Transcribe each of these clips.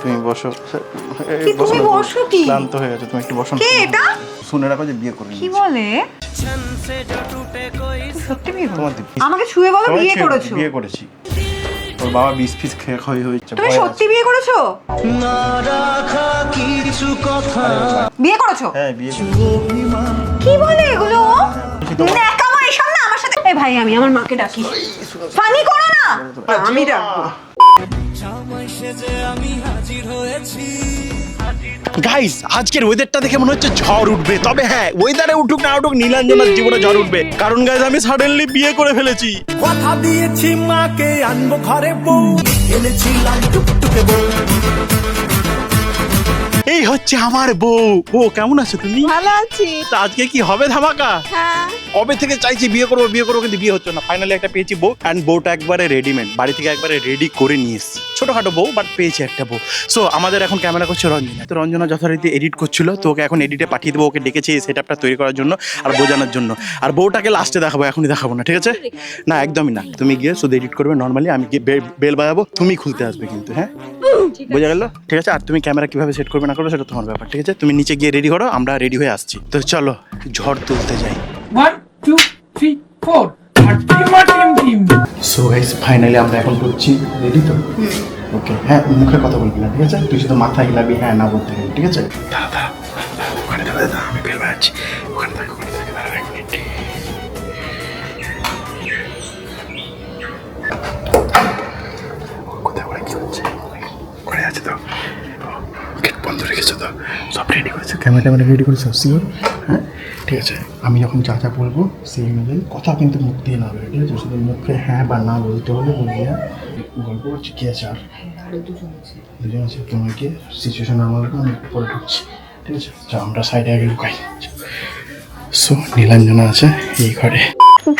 তুমি বসো। কি তুমি বসো কি? ক্লান্ত হয়ে গেছে, তুমি একটু বসো। কে এটা? শুনে রাখো যে বিয়ে করে কি বলে? সত্যি বিয়ে তোমার করেছো? আমাকে ছুঁয়ে বলো বিয়ে করেছো? বিয়ে করেছি। ওর বাবা বিষ ফিস খেয়ে ক্ষয় হয়েছে। তুমি সত্যি বিয়ে করেছো? না রাখা কিছু কথা। বিয়ে করেছো? হ্যাঁ বিয়ে কি বলে এগুলো? ন্যাকামো এসব না আমার সাথে। এই ভাই আমি আমার মাকে ডাকি। ফানি করো না। আমি ডাকবো। গাইস আজকের ওয়েদারটা দেখে মনে হচ্ছে ঝড় উঠবে, তবে হ্যাঁ ওয়েদারে উঠুক না উঠুক নীলাঞ্জনার জীবনে ঝড় উঠবে, কারণ গাইস আমি সাডেনলি বিয়ে করে ফেলেছি। কথা দিয়েছি মাকে আনবো ঘরে বউ, এনেছিলাম টুকটুকে বউ। এই হচ্ছে আমার বউ। বউ কেমন আছো তুমি? ভালো আছি। তা আজকে কি হবে ধামাকা? হ্যাঁ কবে থেকে চাইছি বিয়ে করবো কিন্তু বিয়ে হচ্ছে না। ফাইনালি একটা পেয়েছি বউ, অ্যান্ড বউটা একবারে রেডিমেড, বাড়ি থেকে একবারে রেডি করে নিয়ে এসেছি। ছোটখাটো বউ বাট পেয়েছি একটা বউ। সো আমাদের এখন ক্যামেরা করছে রঞ্জনা। তো রঞ্জনা যথারীতি এডিট করছিল, তো ওকে এখন এডিটে পাঠিয়ে দেবো। ওকে ডেকেছি এই সেট আপটা তৈরি করার জন্য আর বোঝানোর জন্য। আর বউটাকে লাস্টে দেখাবো, এখনই দেখাবো না, ঠিক আছে? না একদমই না, তুমি গিয়ে শুধু এডিট করবে নর্মালি, আমি গিয়ে বেল বাজাবো, তুমি খুলতে আসবে কিন্তু, হ্যাঁ বোঝা গেল? ঠিক আছে। আর তুমি ক্যামেরা কিভাবে সেট করবে না করবে সেটা তোমার ব্যাপার, ঠিক আছে? তুমি নিচে গিয়ে রেডি করো, আমরা রেডি হয়ে আসছি। তো চলো ঝড় তুলতে যাই। 1 2 3 4 টিম সো গাইস ফাইনালি আমরা এখন করছি। রেডি তো? ওকে। হ্যাঁ মুখে কথা বলবি না, ঠিক আছে? তুই শুধু মাথা হিলাবি হ্যাঁ না বলতে হবে, ঠিক আছে? দাদা ওখানে দাদা আমি বেল বাজাচ্ছি, ওখানে থাক দাঁড়া এক মিনিট। কোথায় ওরা কি হচ্ছে? ওখানে আছে তো? গেট বন্ধ রেখেছো তো? সব রেডি করেছো? ক্যামেরা রেডি করেছো? শিওর? হ্যাঁ ঠিক আছে। আমি যখন যা যা বলবো সেই অনুযায়ী কথা কিন্তু মুখ দিয়ে না বলে, ঠিক আছে? শুধু মুখে হ্যাঁ বা না বলতে হবে। বলিয়া গল্প করছি কি আছে? আর দুজন আছে, তোমাকে সিচুয়েশন আমার আমি পরে ঢুকছি, ঠিক আছে? আমরা সাইডে আগে লুকাই। সো নীলাঞ্জনা আছে এই ঘরে।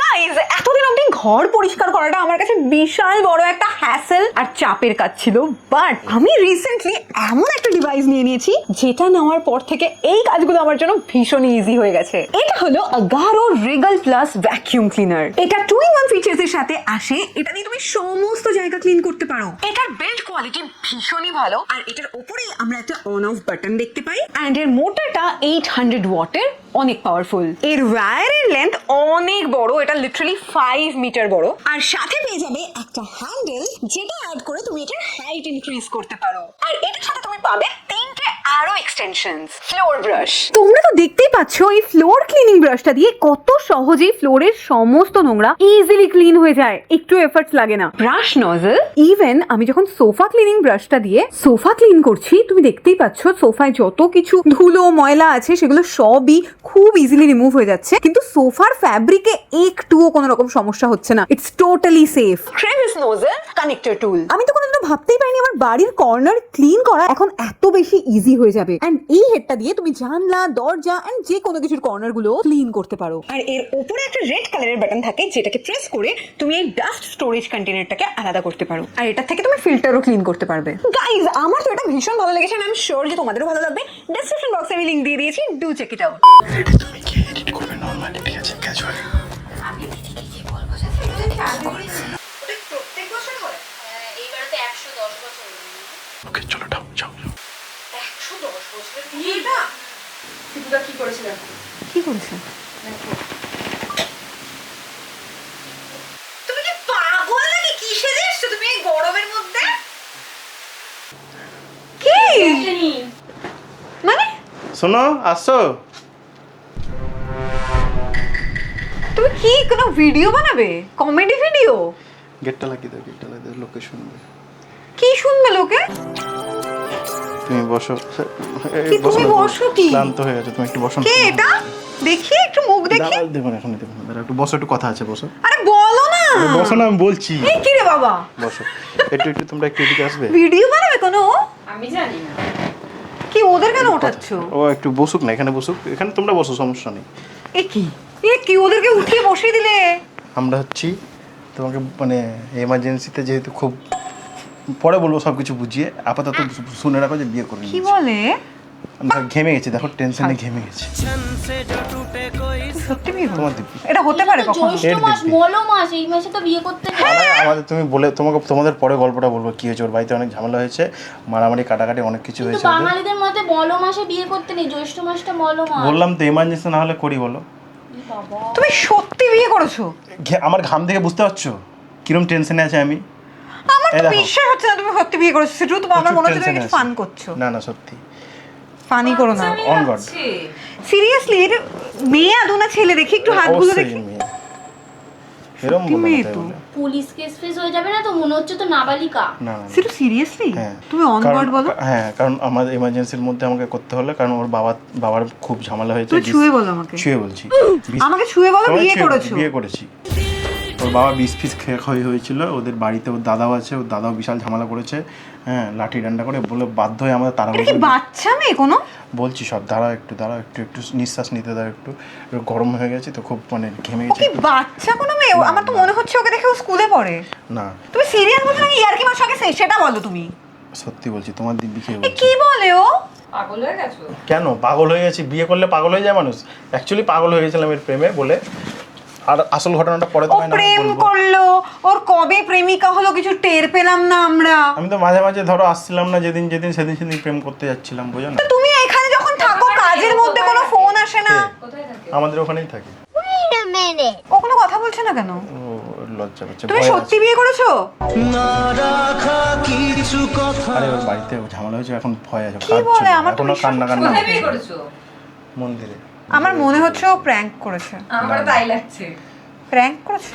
গাইজ এতদিন অবধি ঘর পরিষ্কার করাটা আমার কাছে বিশাল বড় একটা হ্যাসেল আর চাপের কাজ ছিল, বাট আমি রিসেন্টলি এমন একটা ডিভাইস নিয়ে নিয়েছি যেটা নেওয়ার পর থেকে এই কাজগুলো আমার জন্য ভীষণ ইজি হয়ে গেছে। এটা হলো Agaro regal plus vacuum cleaner. এটা 2-in-1 ফিচার্স এর সাথে আসে। এটা দিয়ে তুমি সমস্ত জায়গা ক্লিন করতে পারো। এটার বিল্ড কোয়ালিটি ভীষণই ভালো, আর এটার উপরেই আমরা একটা অন অফ বাটন দেখতে পাই। অ্যান্ড এর মোটরটা 800 ওয়াটের, অনেক পাওয়ারফুল। এর ওয়্যারের লেন্থ অনেক বড়, এটা লিটারালি 5 মিটার বড়। আর সাথে পেয়ে যাবে একটা হ্যান্ডেল যেটা অ্যাড করে তুমি এটার হাইট ইনক্রিজ করতে পারো। আর এটার সাথে তুমি পাবে 3টে আরো এক্সটেনশনস। ফ্লোর ব্রাশ, তোমরা তো দেখতেই পাচ্ছ এই ফ্লোর ক্লিনিং ব্রাশটা দিয়ে কত সহজেই ফ্লোরের সমস্ত নোংরা ইজিলি ক্লিন হয়ে যায়, একটু এফর্টস লাগে না। ব্রাশ নজল, ইভেন আমি যখন সোফা ক্লিনিং ব্রাশটা দিয়ে সোফা ক্লিন করছি, তুমি দেখতেই পাচ্ছ সোফায় যত কিছু ধুলো ময়লা আছে সেগুলো সবই খুব ইজিলি রিমুভ হয়ে যাচ্ছে, কিন্তু সোফার ফ্যাব্রিকে একটুও কোনো রকম সমস্যা হচ্ছে না। It's totally safe. Crevice nozzle connector tool, আমি তো কোনোদিনও ভাবতেই পারিনি আমার বাড়ির কর্নার ক্লিন করা এখন এত বেশি ইজি হয়ে যাবে। এন্ড এই হেডটা দিয়ে তুমি জানলা দরজা এন্ড যে কোনো কিছুর কর্নার গুলো ক্লিন করতে পারো। আর এর উপরে একটা রেড কালারের বাটন থাকে যেটাকে প্রেস করে তুমি এই ডাস্ট স্টোরেজ কন্টেনারটাকে আলাদা করতে পারো, আর এটা থেকে তুমি ফিল্টারও ক্লিন করতে পারবে। গাইজ আমার তো এটা ভীষণ ভালো লেগেছে, আমি শিওর যে তোমাদেরও ভালো লাগবে। ডেসক্রিপশন বক্সে আমি লিংক দিয়ে দিয়েছি, ডু চেক ইট আউট। তুমি কি এডিট করবে নরমালি, ঠিক আছে? ক্যাজুয়াল। প্রত্যেক বছর হয় এইবারে তো 110 বছর। ওকে চলো যাও যাও। 110 বছরের বিয়েটা সিদ্ধা কি করেছিল? কি করেছে? তুমি কি পাগল নাকি? কি সেজে এসছো তুমি এই গরমের মধ্যে? কি মানে শোনো আসছো? তুমি কি কোনো ভিডিও বানাবে? Comedy video? গেটটা লাগিয়ে দাও, লোকে শুনবে। কি শুনবে লোকে? তুমি বসো। কি তুমি বসো কি? ক্লান্ত হয়ে গেছে, তুমি একটু বসো। কে এটা? দেখি একটু মুখ দেখি। দেখুন এখন দেখুন, একটু বসো, একটু কথা আছে, বসো। আরে বলো না। বসো না, আমি বলছি। এই কি রে বাবা? বসো একটু একটু, তোমরা একটু এদিকে আসবে। ভিডিও বানাবে কোনো? আমি জানি না। কি ওদের কেন ওঠাচ্ছো? ও একটু বসুক না, এখানে বসুক, এখানে তোমরা বসো, সমস্যা নেই। এ কি ওদেরকে উঠিয়ে বসিয়ে দিলে? আমরা হচ্ছি তোমাকে মানে এমার্জেন্সিতে, যেহেতু খুব পরে বলবো সব কিছু বুঝিয়ে, আপাতত শুনে রাখো যে বিয়ে করে কি নিয়েছি। বলে? ঘেমে গেছি, দেখো টেনশনে ঘেমে গেছি। সত্যি বিয়ে করছো? তোমার দিব্যি এটা হতে পারে কখনো? জ্যৈষ্ঠ মাস মলো মাস, এই মাসে তো বিয়ে করতে নেই। আমাদের তুমি বলে তোমাদের পরে গল্পটা বলবো কি হয়েছে। ওর বাড়িতে অনেক ঝামেলা হয়েছে, মারামারি কাটাকাটি অনেক কিছু কিন্তু হয়েছে ওদের। বাঙালিদের মতে মলো মাসে বিয়ে করতে নেই, জ্যৈষ্ঠ মাসটা মলো মাস। বললাম তো এমার্জেন্সি না হলে করি বলো। বাবা, তুমি সত্যি বিয়ে করেছো? আমার ঘাম দেখে বুঝতে পারছো কিরম টেনশনে আছে আমি। আমার এই তো দেখো। বিশ্বাস হচ্ছে না তুমি সত্যি বিয়ে করেছো। সেটা তো আমার প্রচুর মনে হচ্ছে তুমি tension কিছু আছে। ফান করছো। না না সত্যি ফানি করো না অন গড। সিরিয়াসলি। এটা মেয়ে আদৌ না ছেলে? দেখি একটু হাতগুলো দেখি। এরকম সত্যি মেয়ে তো। পুলিশ কেস ফেস হয়ে যাবে না তো? মনে হচ্ছে তো নাবালিকা। না না সেটা সিরিয়াসলি? হ্যাঁ। তুমি অন কারণ- গড বলো। হ্যাঁ, কারণ আমাদের এমার্জেন্সির মধ্যে আমাকে করতে হলো, কারণ ওর বাবার খুব ঝামেলা হয়েছে। তুমি ছুঁয়ে বলো আমাকে। ছুঁয়ে বলছি। আমাকে ছুঁয়ে বলো তোমায় বিয়ে ছুঁয়ে করেছো? বিয়ে করেছি। ওর বাবা বিষ ফিস খেয়ে হয়েছিল, ওদের বাড়িতে ওর দাদাও আছে, ওর দাদাও বিশাল ঝামেলা করেছে। হ্যাঁ, লাঠি ডান্ডা করে বলে বাধ্য হয়ে আমাদের তারা এটা কি বাচ্চা মেয়ে কোনো? বলছি সব। দাঁড়াও একটু নিঃশ্বাস নিতে দাও। একটু গরম হয়ে গেছে তো, খুব মানে ঘেমে ও গেছে কি একটু। বাচ্চা কোনো মেয়ে? আমার তো মনে হচ্ছে ওকে দেখে ও স্কুলে পড়ে। না তুমি সিরিয়াস বলছো নাকি ইয়ার্কি মারছো? আগে সেটা বলো তুমি। সত্যি বলছি, তোমার দিব্যি খেয়ে এ বলছি। কি বলে ও? পাগল হয়ে গেছো? কেন পাগল হয়ে গেছি? বিয়ে করলে পাগল হয়ে যায় মানুষ? অ্যাকচুয়ালি পাগল হয়ে গেছিলাম এর প্রেমে বলে। আর আসল ঘটনাটা পরে ও তোমায় না হয় প্রেম বলবো। করলো, ওর কবে প্রেমিকা হলো কিছু টের পেলাম না আমরা। আমি তো মাঝে মাঝে ধরো আসছিলাম না, যেদিন সেদিন প্রেম করতে যাচ্ছিলাম, বুঝো না? তো তুমি এখানে যখন থাকো কাজের মধ্যে কোনো ফোন আসে না? কোথায় থাকে? আমাদের ওখানেই থাকে। ও কোনো কথা বলছে না কেন? ও লজ্জা পাচ্ছে, তুমি ভয় সত্যি আছে। বিয়ে করেছো? আরে ওর বাড়িতে ঝামেলা হয়েছে, এখন ভয় আছে। কি বলে? আমার তো এখনো বিশ্বাস কান্না হচ্ছে কান্না না। বিয়ে করেছো? মন্দিরে। আমার মনে হচ্ছে ও প্র্যাঙ্ক করেছে। আমারও তাই লাগছে। প্র্যাঙ্ক করেছে?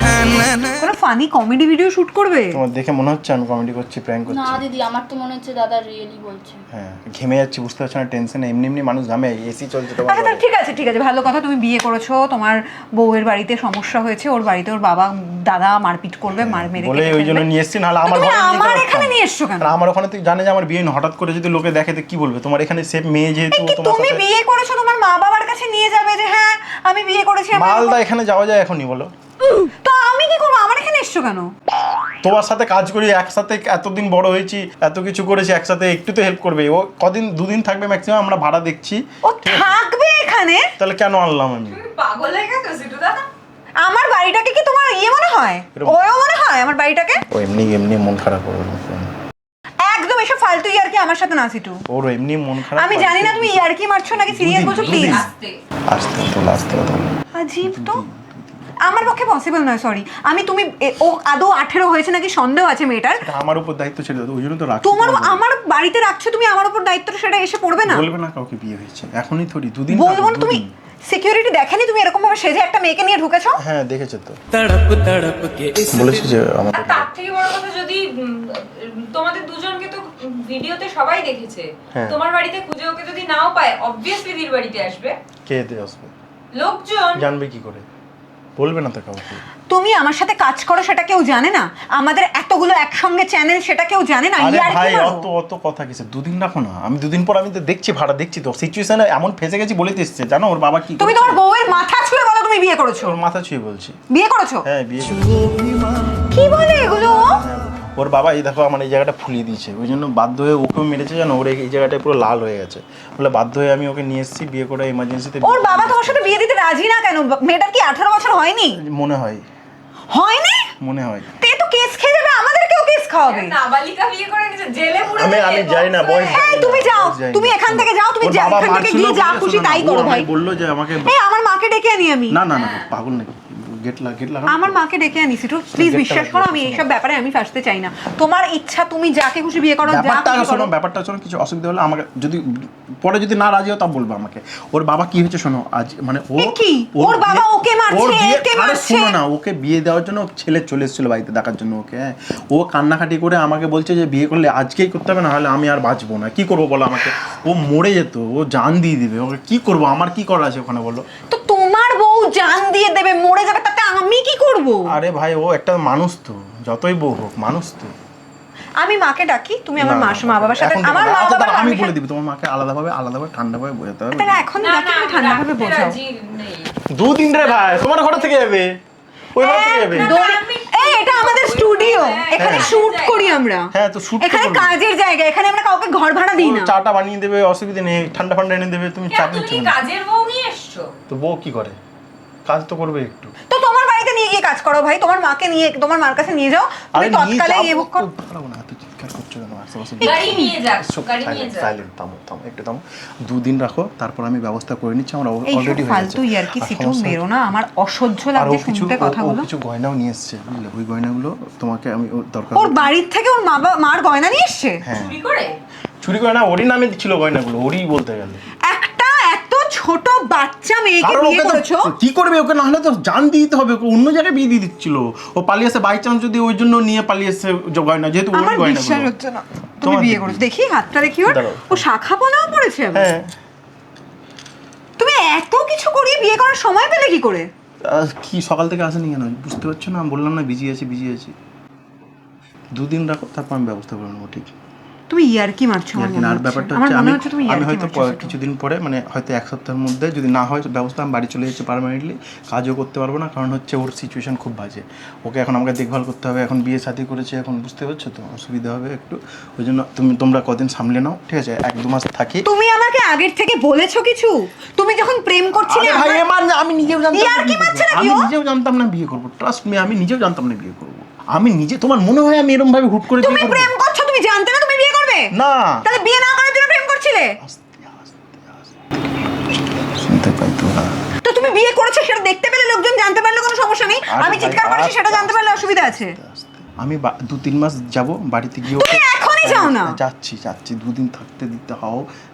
কোনো ফানি কমেডি ভিডিও শুট করবে? তোমার দেখে মনে হচ্ছে আমি কমেডি করছি, প্র্যাঙ্ক না করছি। দিদি, আমার তো মনে হচ্ছে দাদা রিয়েলি বলছে। হ্যাঁ, ঘেমে যাচ্ছি, বুঝতে পারছো না? টেনশনে এমনি মানুষ ঘামে, এসি চলছে তোমার আচ্ছা ঘরে। ঠিক আছে ভালো কথা। তুমি বিয়ে করেছো, তোমার বউয়ের বাড়িতে সমস্যা হয়েছে, ওর বাড়িতে ওর বাবা দাদা মারপিট করবে, মেরে বলে কেটে ওই জন্য ফেলবে। নিয়ে এসছি, নাহলে তো আমার তুমি ঘরে নিয়ে আমার যেতে এখানে পারতাম। নিয়ে এসছো কেন? আর আমার ওখানে তুই জানে যে আমার বিয়ে হয়নি, হঠাৎ করে যদি লোকে দেখে তো কি বলবে? তোমার এখানে সেফ মেয়ে যেহেতু কি তোমার তুমি সাথে বিয়ে করেছো, তোমার মা বাবার কাছে নিয়ে যাবে যে হ্যাঁ আমি বিয়ে করেছি? মালদা এখানে যাওয়া যায় এখনই বলো? তো আমি কি করবো? আমার এখানে এসছো কেন? তোমার সাথে কাজ করি একসাথে, এতদিন বড় হয়েছি, এত কিছু করেছি একসাথে, একটু তো হেল্প করবে। ও কদিন দুদিন থাকবে ম্যাক্সিমাম, আমরা ভাড়া দেখছি। ও থাকবে এখানে? তাহলে কেন আনলাম আমি? পাগল হয়ে গেছো সিটু দাদা? আমার বাড়িটাকে কি তোমার মনে হয়? ওও মনে হয় আমার বাড়িটাকে? ও এমনি মন খারাপ করবে। একদম এসব ফালতু ইয়ার্কি আমার সাথে না সিটু। ওর এমনি মন খারাপ। আমি জানি না তুমি ইয়ার্কি মারছো নাকি সিরিয়াস বলছো, প্লিজ। আসতে আজীব তো। আমার পক্ষে পসিবল নয়, সরি। তুমি ও আদৌ 18 হয়েছে নাকি সন্দেহ আছে মেয়েটার। আমার উপর দায়িত্ব ছেড়ে দাও, ওই জন্য তো রাখছি। তোমার আমার বাড়িতে রাখছো তুমি, আমার উপর দায়িত্বটা সেটা এসে পড়বে না? বলবে না কাউকে বিয়ে হয়েছে, এখনই থোড়ি দুদিন বলবো না? তুমি সিকিউরিটি দেখেনি তুমি এরকম ভাবে সেজে একটা মেয়েকে নিয়ে ঢুকেছো? হ্যাঁ দেখেছে তো, तड़प तड़प के इस বলেছি যে আমাদের তার থেকে বড় কথা, যদি তোমাদের দুজনকে তো ভিডিওতে সবাই দেখেছে, হ্যাঁ। তোমার বাড়িতে খুঁজে ওকে যদি নাও পায়, অবভিয়াসলি দিদির বাড়িতে আসবে কে দিয়ে আসবে, লোকজন। জানবে কি করে? বলবে না তো কাউকে। তুমি আমার সাথে কাজ করো সেটা কেউ জানে না? আমাদের এতগুলো একসঙ্গে চ্যানেল সেটা কেউ জানে না? আরে ইয়ার্কি ভাই মারো। অত কথা কিসে? দুদিন রাখো না। আমি দুদিন পর আমি তো দেখছি, ভাড়া দেখছি তো, সিচুয়েশনে এমন ফেসে গেছি বলেতে এসছে। জানো ওর বাবা কি তুমি করেছে? তোমার বউয়ের মাথা ছুঁয়ে বলো তুমি বিয়ে করেছো? ওর মাথা ছুঁয়ে বলছি। বিয়ে করেছো? হ্যাঁ বিয়ে। কি বলে এগুলো? ওর বাবা এই দেখো আমার এই জায়গাটা ফুলিয়ে দিয়েছে, ওই জন্য বাধ্য হয়ে ওকেও মেরেছে। জানো ওর এই জায়গাটা পুরো লাল হয়ে গেছে, বলে বাধ্য হয়ে আমি ওকে নিয়ে এসেছি বিয়ে করে এমার্জেন্সিতে। ওর বাবা তোমার সাথে বিয়ে দিতে রাজি না কেন? মেয়েটার কি 18 বছর হয়নি? মনে হয় হয়নি? মনে হয়। তে তো কেস খেয়ে যাবে, আমাদেরকেও কেস খাওয়াবে। নাবালিকা বিয়ে করে নিয়েছে, জেলে পুরো আমি যাই না বয়স। এই তুমি যাও, তুমি এখান থেকে যাও, তুমি যা এখান থেকে গিয়ে যা খুশি তাই করো ভাই। বললো যে আমাকে এই আমার মাকে ডেকে আনি আমি। না পাগল নাকি? গেট লাগা। আমার মাকে ডেকে আনি সিটু, প্লিজ বিশ্বাস করো আমি এইসব ব্যাপারে আমি ফাঁসতে চাই না। তোমার ইচ্ছা, তুমি যাকে খুশি বিয়ে করো, যা খুশি করো। ব্যাপারটা শোনো, কিছু অসুবিধা হলে আমাকে যদি পরে যদি না রাজি হও তা বলবো আমাকে। ওর বাবা কি হয়েছে শোনো, আজ মানে ও এ কি? ওর বাবা ওকে মারছে, একে মারছে। শোনো না, ওকে বিয়ে দেওয়ার জন্য ছেলে চলে এসেছিল বাড়িতে দেখার জন্য ওকে। হ্যাঁ, ও কান্নাকাটি করে আমাকে বলছে যে বিয়ে করলে আজকেই করতে হবে, না হলে আমি আর বাঁচবো না। কি করবো বলো আমাকে? ও মরে যেত, ও জান দিয়ে দিবে। ওকে কি করবো? আমার কি করার আছে ওখানে বলো? তো তোমার বউ জান দিয়ে দেবে, মরে যাবে, তাতে আমি কি করব? আরে ভাই ও একটা মানুষ তো, যতই বউ হোক মানুষ তো। আমি মাকে ডাকি, তুমি আমার না, মা বাবার সাথে এখন আমার দেখো, মা আচ্ছা, বাবার দাঁড়াও, আমি বলে দিবি তোমার মাকে আলাদাভাবে ঠান্ডাভাবে বোঝাতে হবে। তাহলে এখন ডাকি, তুমি ঠান্ডাভাবে বোঝাও। রাজি নেই। দুদিন রে ভাই, তোমার ঘর থেকে যাবে, ওই ঘর থেকে যাবে। দড়ি- এই এটা আমাদের স্টুডিও, এখানে শুট করি আমরা। হ্যাঁ, তো shoot তো এখানে করবে। কাজের জায়গা, এখানে আমরা কাউকে ঘর ভাড়া দিই না। চাটা বানিয়ে দেবে, অসুবিধা নেই, ঠান্ডা ফান্ডা এনে দেবে, তুমি চাপ তুমি নিচ্ছ কি না। কাজের বউ নিয়ে এসছো? তো বউ কি করে? কাজ তো করবে একটু। তো তোমার বাড়িতে নিয়ে গিয়ে কাজ করো ভাই, তোমার মাকে নিয়ে, তোমার মার কাছে নিয়ে যাও, তুমি তৎকালে ইয়ে বুক করো। পারবো না, এত চিৎকার করছো কেন? আশেপাশে গাড়ি নিয়ে যাক, গাড়ি নিয়ে যাক। সাইলেন্ট, থামো থামো, একটু থামো। 2 দিন রাখো, তারপর আমি ব্যবস্থা করে নিচ্ছি। আমার এই অলরেডি হয়ে গেছে। ফালতু ইয়ার্কি আর সিটু সমস্যা- মেরো না, আমার অসহ্য আর ও লাগছে কিছু শুনতে কথাগুলো। কিছু গয়নাও নিয়ে এসছে, বুঝলে? ওই গয়নাগুলো তোমাকে আমি ওর দরকার ওর বাড়ির থেকে ওর মার গয়না নিয়ে এসছে। হ্যাঁ, চুরি করে? চুরি করে না, ওরই নামে ছিল গয়নাগুলো, ওরই বলতে গেলে। একটা এত ছোট বাচ্চা মেয়েকে কারণ বিয়ে ওকে তো করেছো, কি করবে? ওকে না হলে তো জান দিয়ে দিতে হবে, ওকে অন্য জায়গায় বিয়ে দিয়ে দিচ্ছিল। ও পালিয়ে আসে বাই চান্স, যদি ওই জন্য নিয়ে পালিয়ে আসে গয়না, যেহেতু ওই আমার গয়না। বিশ্বাস হচ্ছে না তুমি তোমার বিয়ে দিদি। করেছো। দেখি হাতটা দেখি ওর, দাঁড়াও। ও শাখা পলাও পড়েছে আবার। হ্যাঁ, তুমি এত কিছু করিয়ে বিয়ে করার সময় পেলে কি করে? কি সকাল থেকে আসেনি কেন বুঝতে পারছো না? আমি বললাম না বিজি আছি। 2 দিন রাখো, তারপর আমি ব্যবস্থা করে নেবো। ঠিক তুমি ইয়ার্কি মারছো আমার মনে আর হচ্ছে। ব্যাপারটা আমার হচ্ছে মনে আমি হচ্ছে তুমি আমি ইয়ার্কি হয়তো মারছো। কিছুদিন পরে, মানে হয়তো 1 সপ্তাহের মধ্যে যদি না হয় ব্যবস্থা, আমি বাড়ি চলে যাচ্ছি পার্মানেন্টলি। কাজও করতে পারবো না, কারণ হচ্ছে ওর সিচুয়েশন খুব বাজে। ওকে এখন আমাকে দেখভাল করতে হবে, এখন বিয়ে শাদী করেছে, এখন বুঝতে পারছো তো, অসুবিধা হবে একটু। ওই জন্য তোমরা কদিন সামলে নাও, ঠিক আছে? 1-2 মাস থাকি। তুমি আমাকে আগের থেকে বলেছো কিছু? তুমি যখন প্রেম করছিলে আরে ভাই, আমি নিজেও জানতাম না ইয়ার্কি বিয়ে মারছে করবো। নাকি আমি ও? নিজেও জানতাম না বিয়ে করবো, ট্রাস্ট মি, আমি নিজেও জানতাম না বিয়ে করবো। আমি নিজে, তোমার মনে হয় আমি এরকম ভাবে হুট করে তুমি বিয়ে করবো? প্রেম করছো, তুমি জানতে না তুমি বিয়ে করবে? না, তাহলে বিয়ে না করার জন্য প্রেম করছিলে? শুনতে পাই তো। তো তুমি বিয়ে করেছো সেটা দেখতে পেলে, লোকজন জানতে পারলে কোনো সমস্যা নেই। আরে আমি ভাই, চিৎকার করেছি সেটা আস্তে জানতে পারলে অসুবিধা আছে? আমি 2-3 মাস যাব বাড়িতে গিয়ে। তুমি এখনই যাও না? যাচ্ছি 2 দিন থাকতে দিতে হও,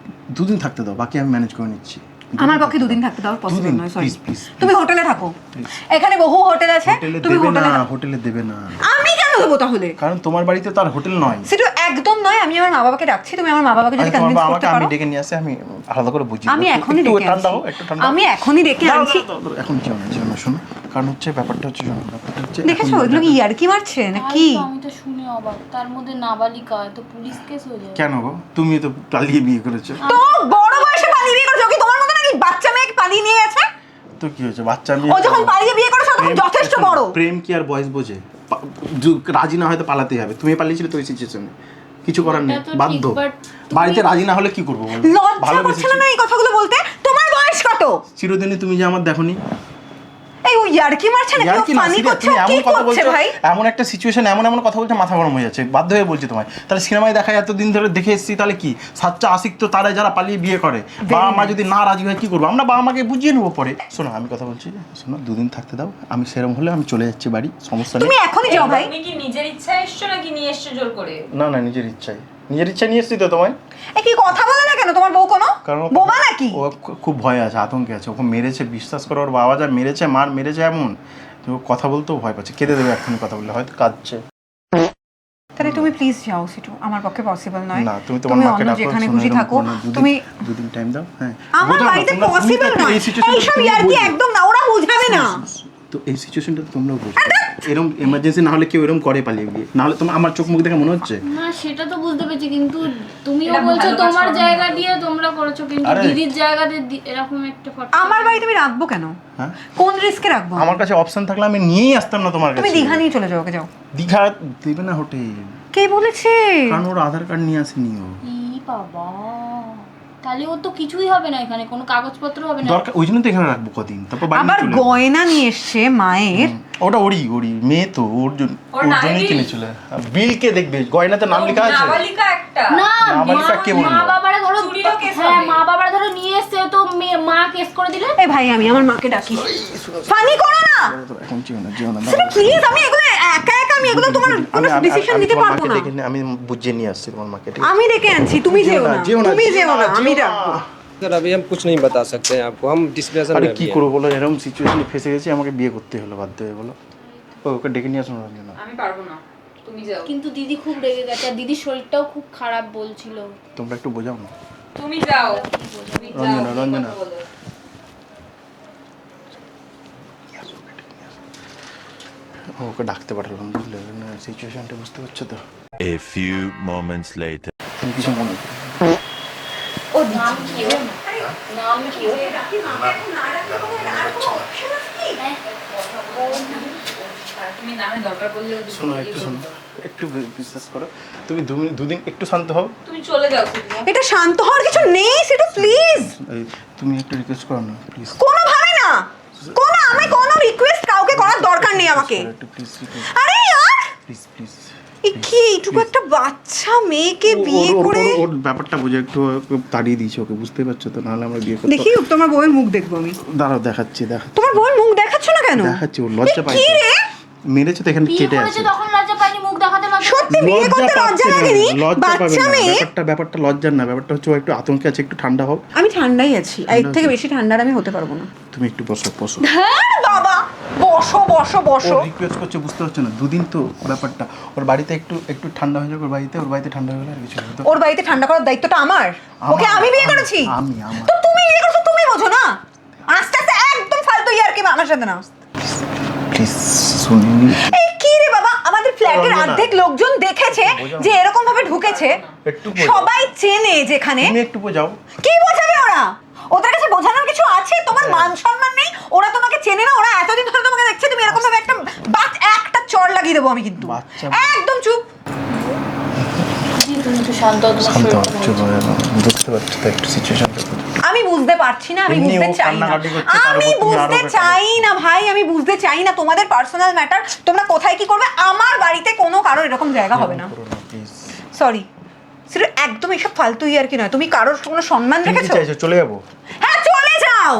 2 দিন থাকতে দাও, বাকি আমি ম্যানেজ করে নিচ্ছি। আমার পক্ষে 2 দিন থাকতে দাও পসিবল দুদিন, নয়, সরি। please, please, তুমি হোটেলে থাকো, Please. এখানে বহু হোটেল আছে, হোটেলে তুমি দেবে না, হোটেলে থাকো। হোটেলে দেবে না, আমি কেন দেবো তাহলে? কারণ তোমার বাড়িতে তো আর হোটেল নয়। সেটা একদম নয়। আমি আমার মা বাবাকে ডাকছি, তুমি আমার মা বাবাকে যদি আমি তোমার কনভিন্স বাবাকে করতে আমি পারো। ডেকে নিয়ে আসি, আমি আলাদা করে বুঝি। আমি এখনই একটু ডেকে ঠান্ডা আনছি, হও, একটু ঠান্ডা আমি এখনই ডেকে আনছি। এখন যেও না শোনো, কারণ হচ্ছে ব্যাপারটা হচ্ছে, শোনো ব্যাপারটা হচ্ছে, দেখেছো ওইগুলো কি ইয়ার্কি মারছে নাকি? আমি তো শুনে অবাক, তার মধ্যে নাবালিকা, তো পুলিশ কেস হয়ে যায়। কেন গো? তুমি তো পালিয়ে বিয়ে করেছো। তো বড় বয়সে পালিয়ে বিয়ে করেছো, কি তোমার মতো নাকি বাচ্চা মেয়েকে পালিয়ে নিয়ে গেছে? তো কি হয়েছে? বাচ্চা মেয়ে ও যখন পালিয়ে বিয়ে করেছো তখন যথেষ্ট বড়। প্রেম কি আর বয়স বোঝে? রাজি না হয়তো পালাতেই হবে। তুমি পালিয়েছিলে তো ওই সিচুয়েশনে, কিছু করার নেই, ওটা তো ঠিক, বাধ্য। but বাড়িতে রাজি না হলে কি করবো বলো? লজ্জা করছে না এই কথাগুলো বলতে? তোমার বয়স কত? চিরদিনই তুমি যে আমার দেখোনি। এই ও ইয়ার্কি মারছে নাকি? ইয়ার ও কি না, ফানি serious, করছে? তুমি ও কি এমন কথা করছে বলছো, ভাই? এমন একটা সিচুয়েশন, এমন কথা বলছে, মাথা গরম হয়ে যাচ্ছে। বাধ্য হয়ে বলছি তোমায়। তাহলে সিনেমায় দেখা এতদিন ধরে দেখে এসেছি, তাহলে কি সাচ্চা আশিক তো তারাই যারা পালিয়ে বিয়ে করে। বাবা মা যদি না রাজি হয় কি করবো? আমরা বাবা মাকে বুঝিয়ে নেবো পরে। শোনো আমি কথা বলছি, শোনো 2 দিন থাকতে দাও। আমি সেরকম হলে আমি চলে যাচ্ছি বাড়ি, সমস্যা তুমি নেই। এখনই যাও ভাই। তুমি কি নিজের ইচ্ছায় এসছো নাকি নিয়ে এসছো জোর করে? না নিজের ইচ্ছায় নিয়ে এসছি তো তোমায়। এই কি কথা বলে না কেন তোমার বউ? কোনো কারণ বোমা নাকি? ও খুব ভয় আছে, আতঙ্কে আছে। ওকে মেরেছে, বিশ্বাস করো, ওর বাবা যা মেরেছে, মার মেরেছে এমন, তো কথা বলতেও ভয় পাচ্ছে। কেঁদে দেবে এখনই কথা বললে, হয়তো কাঁদছে। তাহলে তুমি প্লিজ যাও সিটু, আমার পক্ষে পসিবল নয়। না তুমি তোমার মাকে অন্য ডাকো, যেখানে শোনো, খুশি এরকম থাকো। করো না, 2 তুমি দিন টাইম দাও। হ্যাঁ, আমার বোঝাও না, বাড়িতে তোমরা- তুমি পসিবল তো নয়। এই situation এইসব তুমি ইয়ার্কি বোঝো। একদম না, ওরা বোঝাবে না। তো এই সিচুয়েশনটা তোমরাও বুঝো। এরকম এমার্জেন্সি না হলে কেউ এরকম করে পালিয়ে গিয়ে, না হলে তোমার আমার চোখ মুখ দেখে মনে হচ্ছে। না সেটা তো বুঝতে পেরেছি, কিন্তু তুমিও এটা বলছো ভালো তোমার কাজ করো জায়গা না। দিয়ে তোমরা করেছো, কিন্তু আরে। দিদির জায়গাতে এরকম একটা ফটো। আমার বাড়িতে আমি রাখবো কেন? হ্যাঁ, কোন রিস্কে রাখবো? আমার কাছে অপশন থাকলে আমি নিয়েই আসতাম না তোমার কাছে। তুমি দীঘা নিয়ে চলে যাও, ওকে যাও। দীঘা দেবে না হোটেল, কে বলেছে? কারণ ওর আধার কার্ড নিয়ে আসেনি ও। ই বাবা, তাহলে ওর তো কিছুই হবে না, এখানে কোনো কাগজপত্র হবে না। দরকার, ওই জন্য তো এখানে রাখবো কদিন, তারপর বাড়ি আবার চলে যাবো। গয়না নিয়ে এসছে মায়ের। ওটা ওরই মেয়ে তো, ওর জন্য, ওর ওর নাই জন্যই বিল? কিনেছিল। বিল কে দেখবে? গয়নাতে নাম লেখা আছে। নাবালিকা একটা। না নাবালিকা কে বললো? মা বাবারা ধরো, চুরিরও case হ্যাঁ হবে। মা বাবারা ধরো নিয়ে এসছে, তো মা কেস করে দিলে। এই ভাই আমি আমার মাকে ডাকি। ফানি করো না এখন যেও না প্লিজ। আমি এগুলো একা আমি এগুলো তোমার কোনো ডিসিশন নিতে তোমার পারবো মাকে না। আমি বুঝিয়ে নিয়ে আসছি তোমার মাকে, ঠিক আছে? আমি ডেকে আনছি, তুমি যেও না, তুমি যেও না, আমি ডাকবো। सर अभी हम कुछ नहीं बता सकते हैं आपको, हम डिस्कशन আরে में কি अभी हैं। করবো বলো, এরকম সিচুয়েশনে ফেসে গেছি, আমাকে বিয়ে করতে হলো বাধ্য হয়ে, বলো। ওকে ডেকে নিয়ে আসুন রঞ্জনা। আমি পারবো না, তুমি যাও। কিন্তু দিদি খুব রেগে গেছে, আর দিদির শরীরটাও খুব খারাপ বলছিল। তোমরা একটু বোঝাও না। তুমি যাও, তুমি যাও, রঞ্জনা, তুমি রঞ্জনা। কথা বলো। ওকে ডাকতে পাঠালাম, বুঝলে? সিচুয়েশনটা বুঝতে পারছো তো? A few moments later. তুমি কিছু মনে করো না। ওর নাম কি? নাম কি? তুমি না হয় দরকার পড়লে শোনো একটু শোনো, একটু বিশ্বাস করো, তুমি দুদিন একটু শান্ত হও। তুমি চলে যাও শুধু। এটা শান্ত হওয়ার কিছু নেই, সেটা প্লিজ। তুমি একটু রিকোয়েস্ট করো না প্লিজ। কোনোভাবে না, আমি কোনো রিকোয়েস্ট কাউকে করার দরকার নেই আমাকে। একটু প্লিজ আরে यार, প্লিজ প্লিজ। এ কি এইটুকু একটা বাচ্চা মেয়েকে বিয়ে করে? ওর ব্যাপারটা বুঝে একটু তাড়িয়ে দিয়েছে ওকে, বুঝতে পারছো তো, নাহলে আমরা বিয়ে করতে। দেখি তোমার বউয়ের মুখ দেখবো আমি। দাঁড়াও দেখাচ্ছি। তোমার বউয়ের মুখ দেখাচ্ছ না কেন? দেখাচ্ছি, ওর লজ্জা এ পাই। কি রে? মেরেছে তো এখানে বিয়ে কেটে করেছে আছে। তখন লজ্জা পাইনি, মুখ দেখাতে লজ্জা সত্যি বিয়ে করতে লজ্জা লাগেনি? বাচ্চা মেয়ে। ব্যাপারটা লজ্জার না, ব্যাপারটা হচ্ছে ও একটু আতঙ্কে আছে, একটু ঠান্ডা হোক। আমি ঠান্ডাই আছি, এর থেকে বেশি ঠান্ডার আমি হতে পারবো না। তুমি একটু বসো। হ্যাঁ বাবা, বসো বসো বসো। ও রিকোয়েস্ট করছে, বুঝতে পারছো না, দুদিন তো ব্যাপারটা। ওর বাড়িতে একটু ঠান্ডা হয়ে যাবে, ওর বাড়িতে ঠান্ডা হয়ে গেলে আর কিছু হবে তো। ওর বাড়িতে ঠান্ডা করার দায়িত্বটা আমার। ওকে আমি বিয়ে করেছি। আমার তো তুমি বিয়ে করেছো, তুমি বোঝো না। আস্তে আস্তে একদম ফালতু ইয়ার্কি আমার সাথে না। প্লিজ শুনিনি। এই কি রে বাবা, আমাদের ফ্ল্যাটের রঞ্জনা। অর্ধেক লোকজন দেখেছে বোঝাও। যে এরকম ভাবে ঢুকেছে। একটু বোঝাও। সবাই চেনে যেখানে। তুমি একটু বোঝাও। কি বোঝাবে ওরা? ওদের কাছে বোঝানোর কিছু আছে? তোমার মান সম্মান নেই? ওরা তোমাকে চেনে না, ওরা এতদিন ধরে তোমাকে দেখছে, তুমি এরকম ভাবে একটা চড় লাগিয়ে দেবো আমি কিন্তু। বাচ্চা। একদম চুপ। তুমি একটু শান্ত হও, তোমার শান্ত শরীরটা হচ্ছে, বুঝতে পারছো তো একটু সিচুয়েশনটা। আমি বুঝতে পারছি না, আমি এমনি বুঝতে ও চাই না, কান্নাকাটি করছে, তার আমি উপর তুমি আরো বুঝতে বেকার। চাই না ভাই, আমি বুঝতে চাই না। তোমাদের পার্সোনাল ম্যাটার, তোমরা কোথায় কি করবে। আমার বাড়িতে কোনো কারোর এরকম জায়গা হবে না। প্লিজ। সরি, সেটা একদম এসব ফালতু আর কি নয়। তুমি কারোর কোনো সম্মান তুমি কি রেখেছো? চাইছো চলে যাবো? হ্যাঁ চলে যাও।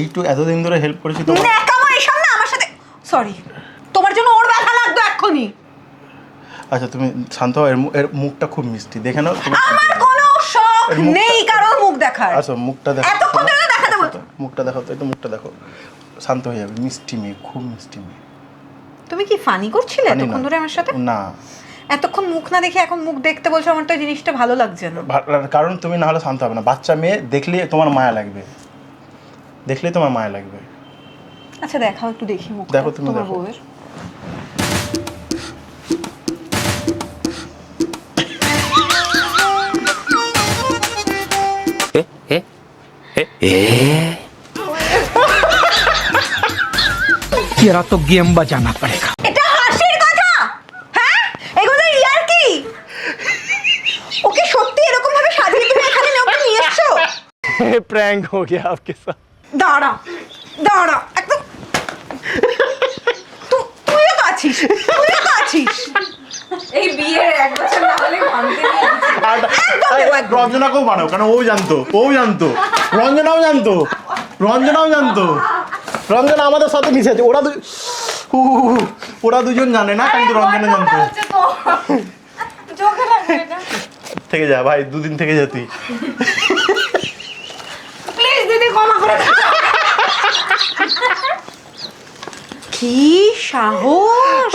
এইটু এতদিন ধরে হেল্প করেছি তো। ন্যাকামো এসব না আমার সাথে। সরি, তোমার জন্য ওর ব্যথা লাগতো এক্ষুনি। আচ্ছা তুমি শান্ত হও, এর মুখটা খুব মিষ্টি, দেখে নাও। আমার কোনো শখ এর মুখটা- নেই কারোর মুখ দেখার। আচ্ছা মুখটা দেখো। এতক্ষণ ধরে দেখাতে বলছো। মুখটা দেখো তো, একটু মুখটা দেখো, শান্ত হয়ে যাবে। মিষ্টি মেয়ে, খুব মিষ্টি মেয়ে। তুমি কি ফানি করছিলে জানি না। এতক্ষণ ধরে আমার সাথে? না, এতক্ষণ মুখ না দেখে এখন মুখ দেখতে বলছো, আমার তো এই জিনিসটা ভালো লাগছে না। কারণ তুমি না হলে শান্ত হবে না। বাচ্চা মেয়ে দেখলে তোমার মায়া লাগবে, দেখলেই তোমার মায়া লাগবে। আচ্ছা দেখাও, একটু দেখি মুখ। দেখো, তুমি তোমার দেখো। বউয়ের। तेरा तो गेम बजाना पड़ेगा। এটা হাসির কথা? হ্যাঁ, এগুলো ইয়ার কি? ওকে সত্যি এরকম ভাবে সাজিয়ে তুমি এখানে নিয়ে এসছো? प्रैंक हो गया आपके साथ। দাঁড়া একদম। তুইও তো আছিস। এই বিয়ের 1 বছর না হলে ভাঙতে নিয়ে রঞ্জনাকেও বানাও, কারণ ও জানতো। রঞ্জনাও জানতো। রঞ্জনা আমাদের সাথে মিশে আছে। ওরা দুজন জানে না, কিন্তু রঞ্জনা জানতো। চোখে লাগবে এটা। থেকে যা ভাই, দুদিন থেকে যা তুই। প্লিজ দিদি ক্ষমা করে দাও। কি সাহস!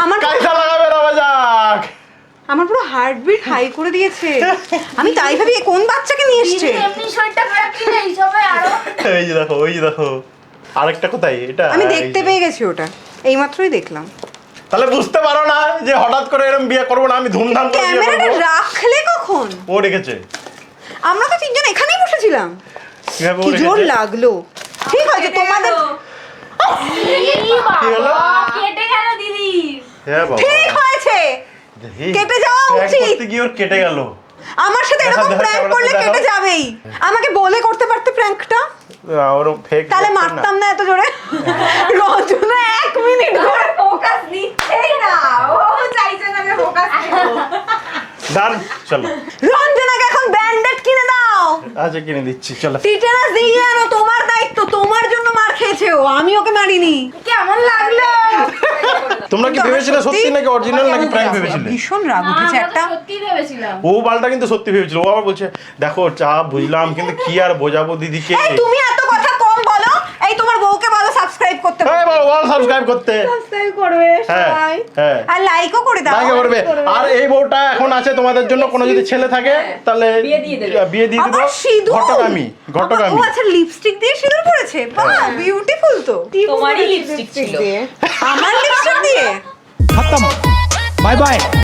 আমার কাইসা লাগাবে রাবাজাক। আমার পুরো হার্টবিট হাই করে দিয়েছে। আমি তাই ভাবি এ কোন বাচ্চাকে নিয়ে এসছে। এমনি শরীরটা খারাপ ছিল, এই সবাই আরো ওই যে দেখো আরেকটা কোথায় এটা। আমি দেখতে পেয়ে গেছি ওটা, এইমাত্রই দেখলাম। তাহলে বুঝতে পারো না যে হঠাৎ করে এরকম বিয়ে করবো না, আমি ধুমধাম করে বিয়ে ক্যামেরাটা করবো। রাখলে কখন? ও রেখেছে। আমরা তো তিনজন এখানেই বসেছিলাম। কিভাবে ও কি জোর রেখেছে? লাগলো। ঠিক আছে তোমাদের, কি হলো? কেটে গেল দিদি। হ্যাঁ বাবা, ঠিক হয়েছে। দেখি, কেটে যাওয়া prank উচিত। করতে গিয়ে ওর কেটে গেল। আমার সাথে দেখা, এরকম দেখা, প্র্যাঙ্ক ক্যামেরাতে করলে দেখাও। কেটে যাবেই। আমাকে বলে করতে পারতে প্র্যাঙ্কটা, ওর ফেক। তাহলে মারতাম না এত জোরে। রঞ্জনা 1 মিনিট ধরে ফোকাস নিচ্ছেই না। ও চাইছে না যে ফোকাস নিব। ডান, চলো। রঞ্জনাকে এখন ব্যান্ডেড কিনে দাও। আচ্ছা কিনে দিচ্ছি, চলো। টিটেনাস দিয়ে আনো, তোমার দায়িত্ব। তোমার জন্য মার খেয়েছে ও, আমি ওকে মারিনি। কেমন লাগলো? তোমরা কি কিন্তু আমার ভেবেছিলে সত্যি নাকি অরিজিনাল নাকি প্র্যাঙ্ক রাগ- ভেবেছিলে? ভীষণ রাগ না, উঠেছে আমরা একটা। তো সত্যিই ভেবেছিলাম। ও বালটা কিন্তু সত্যি ভেবেছিল। ও আবার বলছে দেখো চা বুঝলাম, কিন্তু কি আর বোঝাবো দিদিকে। এই তুমি এত কথা কম বলো। এই তোমার বউকে বলো সাবস্ক্রাইব করতে। হ্যাঁ বলো, বল সাবস্ক্রাইব করতে। সাবস্ক্রাইব করবে হ্যাঁ, সবাই। হ্যাঁ। আর লাইকও করে দাও। তাকে করবে। আর এই বউটা এখন আছে তোমাদের জন্য, কোনো যদি ছেলে থাকে তাহলে বিয়ে দিয়ে দেবে। বিয়ে দিয়ে দেবো। আবার সিঁদুর। ঘটকামি। ও আচ্ছা, লিপস্টিক দিয়ে সিঁদুর পরেছে। বাহ, বিউটিফুল তো। তোমারই লিপস্টিক ছিল। আমার লিপস্টিক দিয়ে? खत्म, बाय बाय।